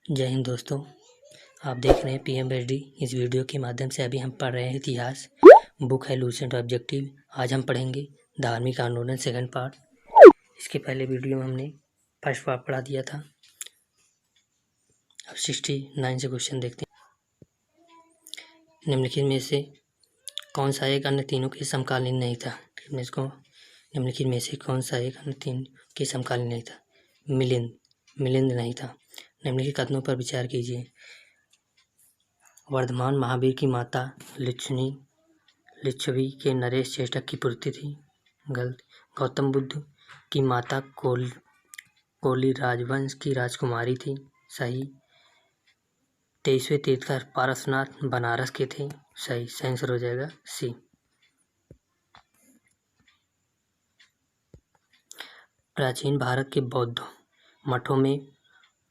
जय हिंद दोस्तों, आप देख रहे हैं PMHD। इस वीडियो के माध्यम से अभी हम पढ़ रहे हैं इतिहास। बुक है लूसेंट ऑब्जेक्टिव। आज हम पढ़ेंगे धार्मिक आंदोलन सेकंड पार्ट। इसके पहले वीडियो में हमने फर्स्ट पार्ट पढ़ा दिया था। अब 69 से क्वेश्चन देखते हैं। निम्नलिखित में से कौन सा एक अन्य तीनों के समकालीन नहीं था? निम्नलिखित में से कौन सा एक अन्य तीन के समकालीन नहीं था? मिलिंद नहीं था। निम्नलिखित कथनों पर विचार कीजिए। वर्धमान महावीर की माता लिच्छवी के नरेश चेष्टक की पुत्री थी। गलत। गौतम बुद्ध की माता कोली राजवंश की राजकुमारी थी। सही। 23वें तीर्थंकर पारसनाथ बनारस के थे। सही। आंसर हो जाएगा सी। प्राचीन भारत के बौद्ध मठों में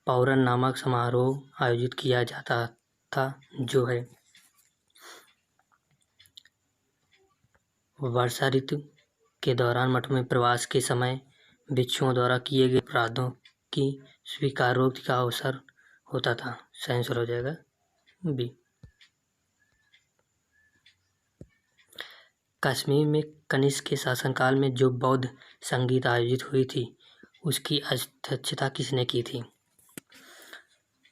पौरन नामक समारोह आयोजित किया जाता था, जो है वर्षा ऋतु के दौरान मठ में प्रवास के समय भिक्षुओं द्वारा किए गए अपराधों की स्वीकारोक्ति का अवसर होता था। सही आंसर हो जाएगा बी। कश्मीर में कनिष्क के शासनकाल में जो बौद्ध संगीत आयोजित हुई थी, उसकी अध्यक्षता किसने की थी?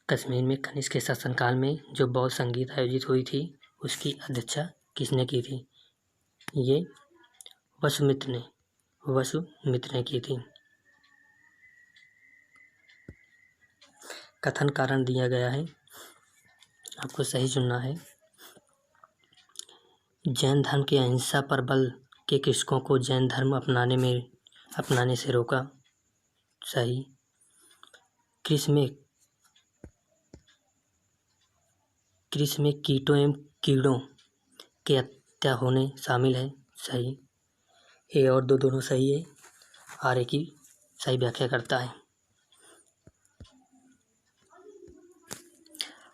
कश्मीर में कनिष्क के शासनकाल में जो बौद्ध संगीत आयोजित हुई थी, उसकी अध्यक्षता किसने की थी? ये वसुमित्र ने की थी। कथन कारण दिया गया है, आपको सही चुनना है। जैन धर्म की अहिंसा पर बल के कृषकों को जैन धर्म अपनाने से रोका। सही। कृषि में कीटों एवं कीड़ों के हत्या होने शामिल है। सही। ए और दो दोनों सही है। आर्य की सही व्याख्या करता है।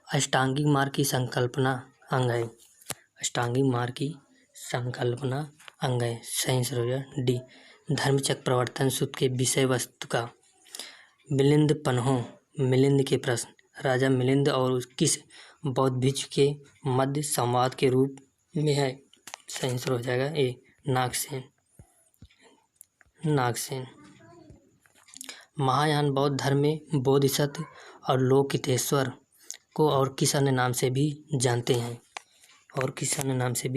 अष्टांगिक मार्ग की संकल्पना अंग है। अष्टांगिक मार्ग की संकल्पना अंग है। सही आंसर हो जाएगा डी। धर्मचक्र प्रवर्तन सूत्र के विषय वस्तु का मिलिंद के प्रश्न। राजा मिलिंद और किस बौद्ध भिक्षु के मध्य संवाद के रूप में है? सही आंसर हो जाएगा ए। नागसेन। महायान बौद्ध धर्म में बोधिसत्व और लोकितेश्वर को और किस अन्य नाम से भी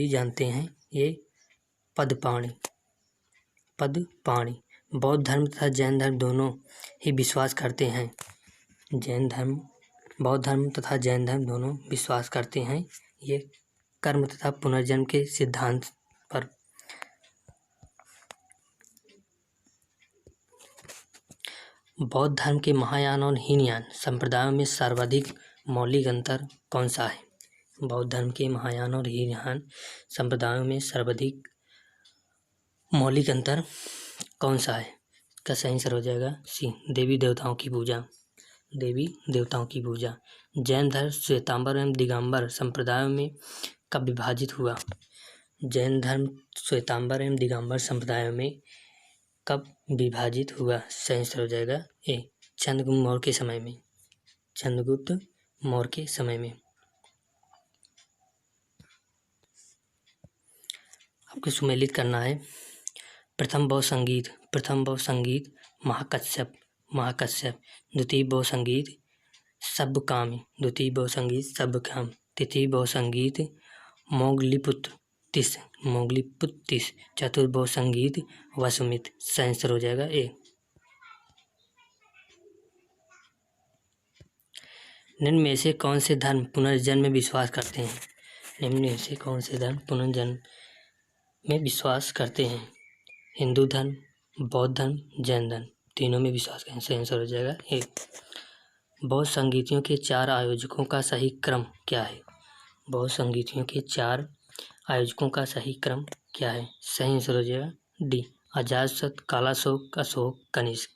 जानते हैं? ये पदपाणि। बौद्ध धर्म तथा जैन धर्म दोनों ही विश्वास करते हैं। बौद्ध धर्म तथा जैन धर्म दोनों विश्वास करते हैं ये कर्म तथा पुनर्जन्म के सिद्धांत पर। बौद्ध धर्म के महायान और हीनयान संप्रदायों में सर्वाधिक मौलिक अंतर कौन सा है? बौद्ध धर्म के महायान और हीनयान संप्रदायों में सर्वाधिक मौलिक अंतर कौन सा है? इसका सही आंसर हो जाएगा सी। देवी देवताओं की पूजा। जैन धर्म श्वेतांबर एवं दिगंबर संप्रदायों में कब विभाजित हुआ? जैन धर्म श्वेतांबर एवं दिगंबर संप्रदायों में कब विभाजित हुआ? सही आंसर हो जाएगा ए। चंद्रगुप्त मौर्य के समय में। आपको सुमेलित करना है। प्रथम बौद्ध संगीत महाकश्यप। द्वितीय बौद्ध संगीत सब्बकामी। तृतीय बौद्ध संगीत मोगलीपुत्तिस। चतुर्थ बौद्ध संगीत वसुमित्र। सही आंसर हो जाएगा ए। निम्न में से कौन से धर्म पुनर्जन्म में विश्वास करते हैं? हिंदू धर्म, बौद्ध धर्म, जैन धर्म तीनों में विश्वास करें। सही आंसर हो जाएगा ए। बौद्ध संगीतियों के 4 आयोजकों का सही क्रम क्या है? सही आंसर हो जाएगा डी। अजातशत्रु, कालाशोक, अशोक, कनिष्क।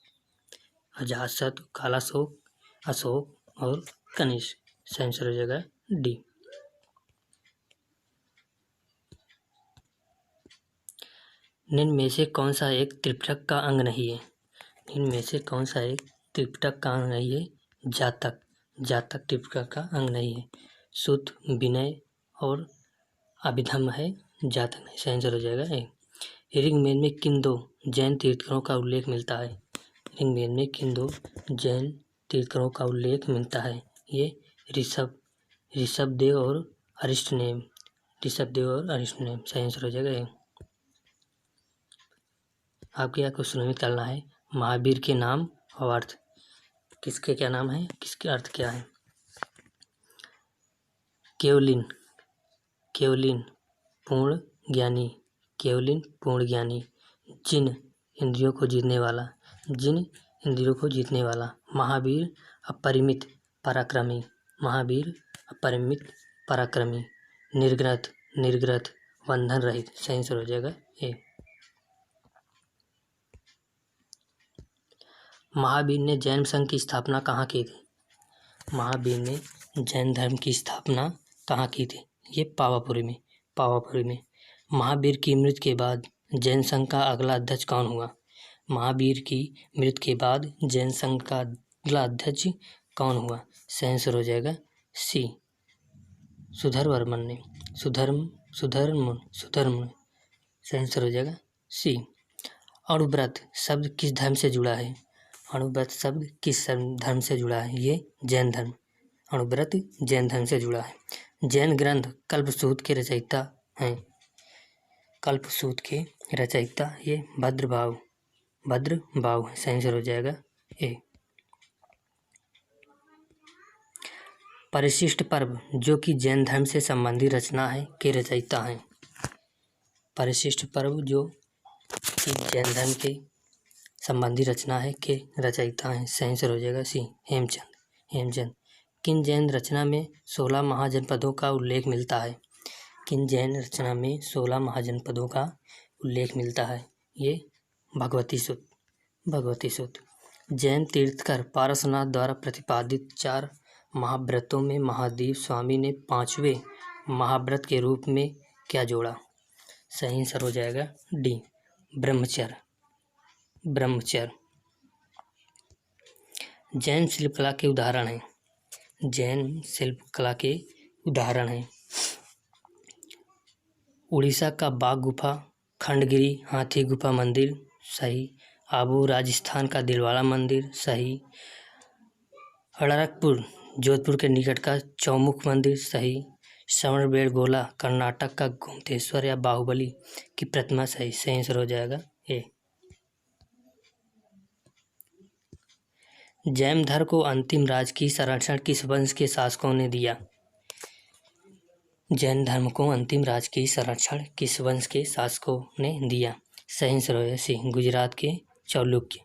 और कनिष्क। सही आंसर हो जाएगा डी। निम्न में से कौन सा एक त्रिपिटक का अंग नहीं है? जातक। जातक टिप्पका का अंग नहीं है। सुत विनय और अभिधम है, जातक नहीं। सही आंसर हो जाएगा ए। ऋग्वेद में किन दो जैन तीर्थंकरों का उल्लेख मिलता है? ऋग्वेद में किन दो जैन तीर्थंकरों का उल्लेख मिलता है? ये ऋषभदेव और अरिष्टनेम। ऋषभदेव और अरिष्टनेम। सही आंसर हो जाएगा ए। आपके यहाँ क्वेश्चन में करना है महावीर के नाम और अर्थ। किसके क्या नाम है, किसके अर्थ क्या है? केवलिन, केवलिन पूर्ण ज्ञानी, केवलिन पूर्ण ज्ञानी। जिन इंद्रियों को जीतने वाला, जिन इंद्रियों को जीतने वाला। महावीर अपरिमित पराक्रमी, महावीर अपरिमित पराक्रमी। निर्ग्रथ, निर्ग्रथ बंधन रहित। सही आंसर हो जाएगा ए। महावीर ने जैन संघ की स्थापना कहाँ की थी? महावीर ने जैन धर्म की स्थापना कहाँ की थी? ये पावापुरी में, पावापुरी में। महावीर की मृत्यु के बाद जैन संघ का अगला अध्यक्ष कौन हुआ? महावीर की मृत्यु के बाद जैन संघ का अगला अध्यक्ष कौन हुआ? सही आंसर हो जाएगा सी, सुधर्वर्मन ने। सुधर्म। सही आंसर हो जाएगा सी। अणुव्रत शब्द किस धर्म से जुड़ा है? अणुव्रत शब्द किस धर्म से जुड़ा है? ये जैन धर्म। अणुव्रत जैन धर्म से जुड़ा है। जैन ग्रंथ कल्पसूत्र के रचयिता हैं। कल्पसूत्र के रचयिता ये भद्रभाव है। सही आंसर हो जाएगा ए। परिशिष्ट पर्व जो कि जैन धर्म से संबंधित रचना है के रचयिता हैं। परिशिष्ट पर्व जो कि जैन धर्म के संबंधी रचना है के रचयिता हैं। सही आंसर हो जाएगा सी, हेमचंद। किन जैन रचना में 16 महाजनपदों का उल्लेख मिलता है? किन जैन रचना में 16 महाजनपदों का उल्लेख मिलता है? ये भगवती सूत्र। जैन तीर्थकर पारसनाथ द्वारा प्रतिपादित 4 महाव्रतों में महादेव स्वामी ने 5वें महाव्रत के रूप में क्या जोड़ा? सही आंसर हो जाएगा डी, ब्रह्मचर्य। जैन शिल्पकला के उदाहरण हैं। जैन शिल्पकला के उदाहरण हैं उड़ीसा का बाघ गुफा, खंडगिरी हाथी गुफा मंदिर। सही। आबू राजस्थान का दिलवाड़ा मंदिर। सही। अड़रकपुर जोधपुर के निकट का चौमुख मंदिर। सही। श्रवणबेलगोला कर्नाटक का गोमतेश्वर या बाहुबली की प्रतिमा। सही। सही आंसर हो जाएगा ए। जैन धर्म को अंतिम राज की संरक्षण किस वंश के शासकों ने दिया? जैन धर्म को अंतिम राज की संरक्षण किस वंश के शासकों ने दिया? सही आंसर हो जाएगा सी, गुजरात के चालुक्य।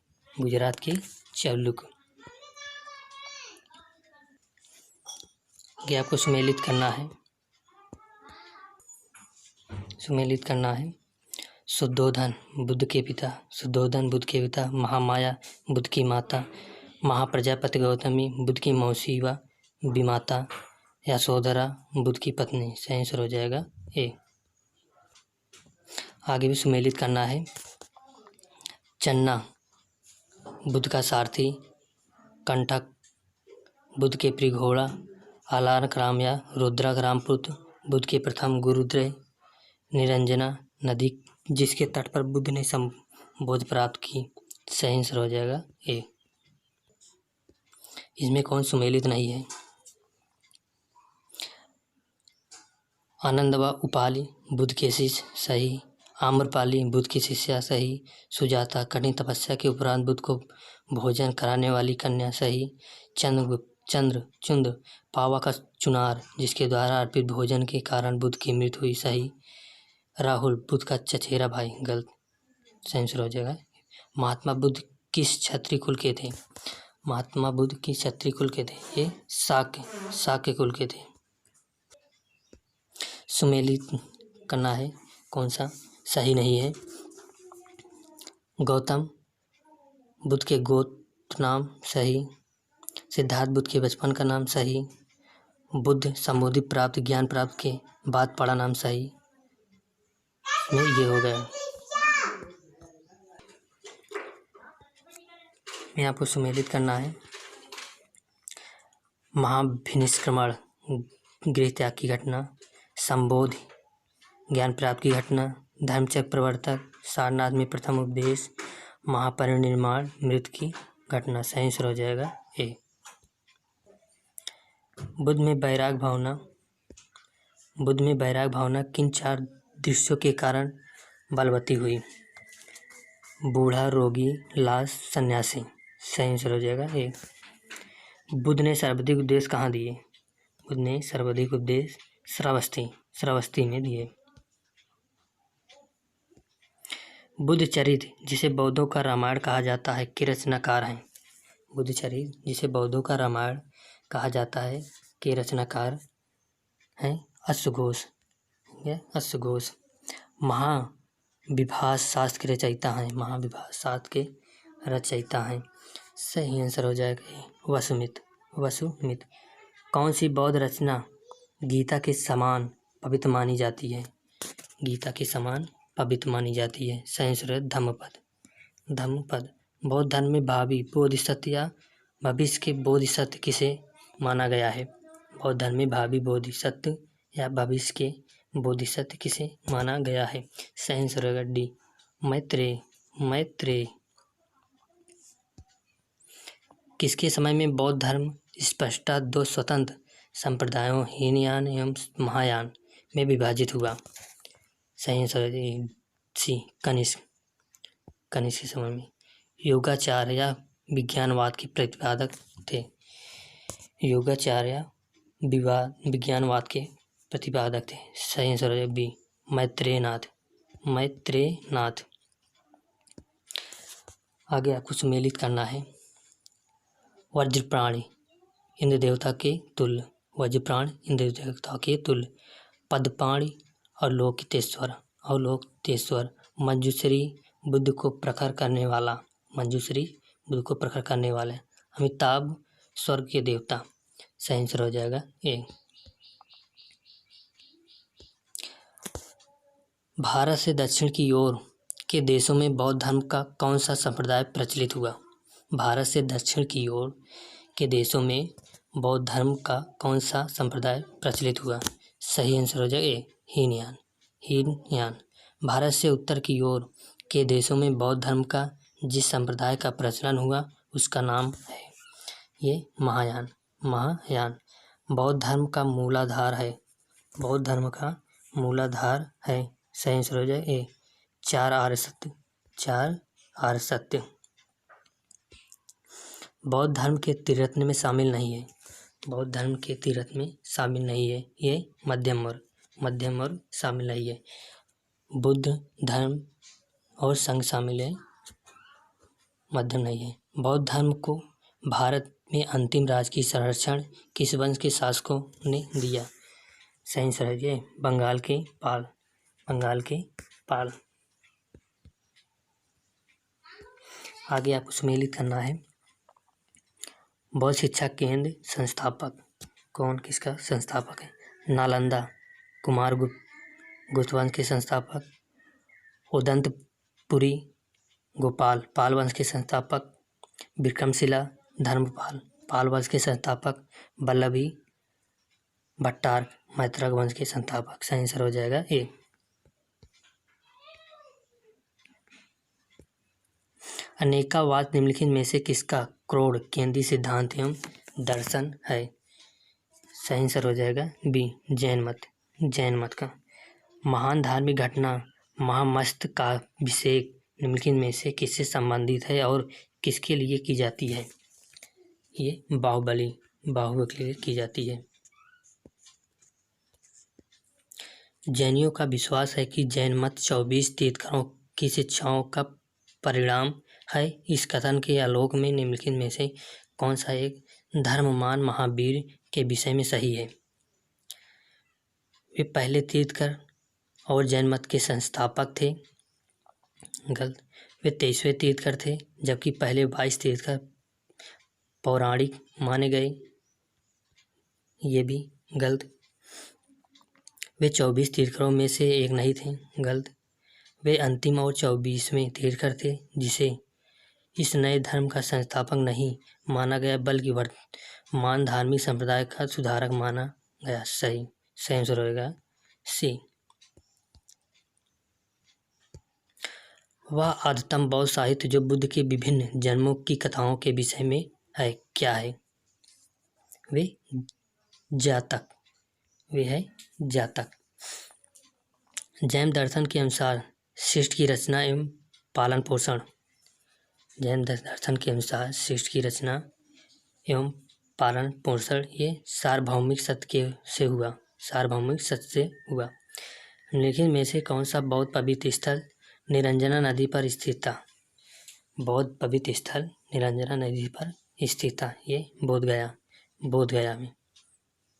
ये आपको सुमेलित करना है। शुद्धोधन बुद्ध के पिता, महामाया बुद्ध की माता, महाप्रजापति गौतमी बुद्ध की मौसी व विमाता, यशोधरा बुद्ध की पत्नी। सही आंसर हो जाएगा ए। आगे भी सुमेलित करना है। चन्ना बुद्ध का सारथी, कंटक बुद्ध के प्रिय घोड़ा, आलारकराम या रुद्राग्राम पुत्र बुद्ध के प्रथम गुरुद्वय, निरंजना नदी जिसके तट पर बुद्ध ने संबोधि प्राप्त की। सही आंसर हो जाएगा ए। इसमें कौन सुमेलित नहीं है? आनंद व उपाली बुद्ध के शिष्य। सही। आम्रपाली बुद्ध की शिष्या। सही। सुजाता कठिन तपस्या के उपरांत बुद्ध को भोजन कराने वाली कन्या। सही। चुंद पावा का चुनार जिसके द्वारा अर्पित भोजन के कारण बुद्ध की मृत्यु हुई। सही। राहुल बुद्ध का चचेरा भाई। गलत। सही आंसर हो जाएगा। महात्मा बुद्ध किस क्षत्रिय कुल के थे? महात्मा बुद्ध किस क्षत्रिय कुल के थे? ये शाक्य कुल के थे। सुमेलित करना है कौन सा सही नहीं है। गौतम बुद्ध के गोत्र नाम। सही। सिद्धार्थ बुद्ध के बचपन का नाम। सही। बुद्ध समाधि प्राप्त ज्ञान प्राप्त के बाद पड़ा नाम। सही। में ये हो गया। मैं आपको सुमेलित करना है। महाभिनिष्क्रमण, गृह त्याग की घटना। संबोधि, ज्ञान प्राप्त की घटना। धर्मचक्र प्रवर्तक, सारनाथ में प्रथम उपदेश। महापरिनिर्वाण, मृत्यु की घटना। सही आंसर हो जाएगा ए। बुद्ध में वैराग भावना किन 4 दृश्यों के कारण बलवती हुई? बूढ़ा, रोगी, लाश, सन्यासी। सही आंसर हो जाएगा ए। बुद्ध ने सर्वाधिक उपदेश कहाँ दिए? बुद्ध ने सर्वाधिक उपदेश श्रावस्ती में दिए। बुद्ध चरित्र, जिसे बौद्धों का रामायण कहा जाता है, के रचनाकार हैं? बुद्ध चरित्र, जिसे बौद्धों का रामायण कहा जाता है, के रचनाकार हैं अश्वघोष। अश्वघोष। महाविभास शास्त्र के रचयिता हैं। महाविभास शास्त्र के रचयिता हैं। सही आंसर हो जाएगा वसुमित्र। कौन सी बौद्ध रचना गीता के समान पवित्र मानी जाती है? गीता के समान पवित्र मानी जाती है। सही आंसर है धम्मपद। बौद्ध धर्म में भावी बोधिसत्व या भविष्य के बोधिसत्व किसे माना गया है? बौद्ध धर्म में भावी बोधिसत्व या भविष्य के बोधिसत्व किसे माना गया है? सही आंसर होगा डी, मैत्रेय। किसके समय में बौद्ध धर्म स्पष्टतः 2 स्वतंत्र संप्रदायों हीनयान एवं महायान में विभाजित हुआ? सही आंसर है सी, कनिष्क के समय में। योगाचार्य या विज्ञानवाद के प्रतिपादक थे? योगाचार्य विज्ञानवाद के प्रतिपादक थे। सही आंसर है बी, मैत्रेयनाथ। आगे आपको सुमेलित करना है। वज्रप्राण इंद्र देवता के तुल्य। पदपाणि अवलोकितेश्वर। मंजूश्री बुद्ध को प्रखर करने वाला। अमिताभ स्वर्ग के देवता। सही आंसर हो जाएगा ए। भारत से दक्षिण की ओर के देशों में बौद्ध धर्म का कौन सा संप्रदाय प्रचलित हुआ? भारत से दक्षिण की ओर के देशों में बौद्ध धर्म का कौन सा संप्रदाय प्रचलित हुआ? सही आंसर हो जाएगा ए, हीनयान। भारत से उत्तर की ओर के देशों में बौद्ध धर्म का जिस संप्रदाय का प्रचलन हुआ उसका नाम है ये महायान। बौद्ध धर्म का मूलाधार है। सही आंसर हो जाए ए, 4 आर्य सत्य। बौद्ध धर्म के त्रिरत्न में शामिल नहीं है। ये मध्यम वर्ग शामिल नहीं है। बुद्ध धर्म और संघ शामिल है, मध्यम नहीं है। बौद्ध धर्म को भारत में अंतिम राजकीय संरक्षण किस वंश के शासकों ने दिया? सही आंसर है बंगाल के पाल। आगे आपको सुमेलित करना है। बौद्ध शिक्षा केंद्र संस्थापक कौन, किसका संस्थापक है? नालंदा कुमार गुप्त वंश के संस्थापक। उदंतपुरी गोपाल पाल वंश के संस्थापक। विक्रमशिला धर्मपाल पाल वंश के संस्थापक। वल्लभी भट्टारक मैत्रक वंश के संस्थापक। सही आंसर हो जाएगा ए। अनेकावाद निम्नलिखित में से किसका क्रोध केंद्रीय सिद्धांत एवं दर्शन है? सही आंसर हो जाएगा बी, जैन मत का। महान धार्मिक घटना महामस्तकाभिषेक निम्नलिखित में से किससे संबंधित है और किसके लिए की जाती है? ये बाहुबली के लिए की जाती है। जैनियों का विश्वास है कि जैन मत 24 तीर्थंकरों की शिक्षाओं का परिणाम है। इस कथन के आलोक में निम्नलिखित में से कौन सा एक धर्ममान महावीर के विषय में सही है? वे पहले तीर्थंकर और जैन मत के संस्थापक थे। गलत। वे 23वें तीर्थंकर थे, जबकि पहले 22 तीर्थंकर पौराणिक माने गए। ये भी गलत। वे 24 तीर्थंकरों में से एक नहीं थे। गलत। वे अंतिम और 24वें तीर्थंकर थे, जिसे इस नए धर्म का संस्थापक नहीं माना गया बल्कि वर्तमान धार्मिक संप्रदाय का सुधारक माना गया। सही आंसर होगा सी। वह आद्यतम बौद्ध साहित्य जो बुद्ध के विभिन्न जन्मों की कथाओं के विषय में है क्या है? वे जातक। वे है जातक। जैन दर्शन के अनुसार सृष्टि की रचना एवं पालन पोषण। जैन दर्शन के अनुसार सृष्टि की रचना एवं पालन पोषण ये सार्वभौमिक सत्य से हुआ। सार्वभौमिक सत्य से हुआ। निम्नलिखित में से कौन सा बौद्ध पवित्र स्थल निरंजना नदी पर स्थित था? बौद्ध पवित्र स्थल निरंजना नदी पर स्थित था। ये बोध गया में।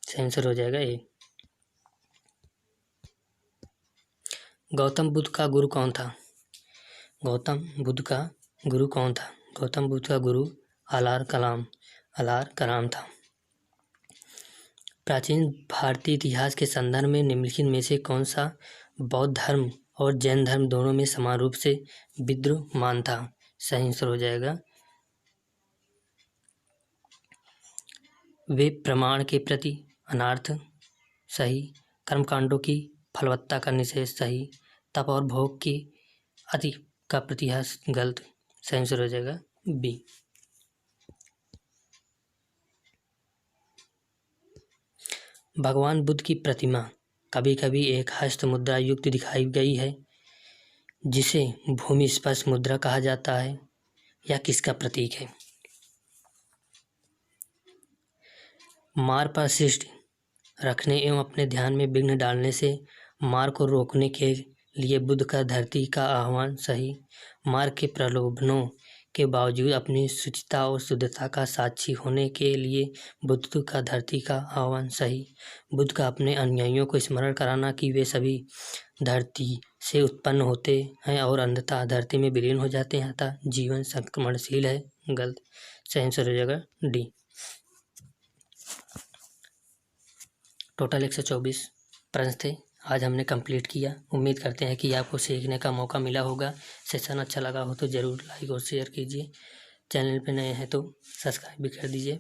आंसर हो जाएगा ए। गौतम बुद्ध का गुरु कौन था? गौतम बुद्ध का गुरु कौन था? गौतम बुद्ध का गुरु अलार कलाम था। प्राचीन भारतीय इतिहास के संदर्भ में निम्नलिखित में से कौन सा बौद्ध धर्म और जैन धर्म दोनों में समान रूप से विद्यमान था? सही आंसर हो जाएगा वे प्रमाण के प्रति अनार्थ। सही। कर्मकांडों की फलवत्ता का निषेध। सही। तप और भोग की अति का प्रतिहास। गलत। सही आंसर हो जाएगा बी। भगवान बुद्ध की प्रतिमा कभी कभी एक हस्त मुद्रा युक्त दिखाई गई है जिसे भूमि स्पर्श मुद्रा कहा जाता है। यह किसका प्रतीक है? मार पर शिष्ट रखने एवं अपने ध्यान में विघ्न डालने से मार को रोकने के लिए बुद्ध का धरती का आह्वान। सही। मार के प्रलोभनों के बावजूद अपनी शुचिता और शुद्धता का साक्षी होने के लिए बुद्ध का धरती का आह्वान। सही। बुद्ध का अपने अनुयायियों को स्मरण कराना कि वे सभी धरती से उत्पन्न होते हैं और अंततः धरती में विलीन हो जाते हैं, अतः जीवन संक्रमणशील है। गलत। सही आंसर हो जाएगा डी। टोटल 124 प्रश्न थे। आज हमने कंप्लीट किया। उम्मीद करते हैं कि आपको सीखने का मौका मिला होगा। सेशन अच्छा लगा हो तो ज़रूर लाइक और शेयर कीजिए। चैनल पे नए हैं तो सब्सक्राइब भी कर दीजिए।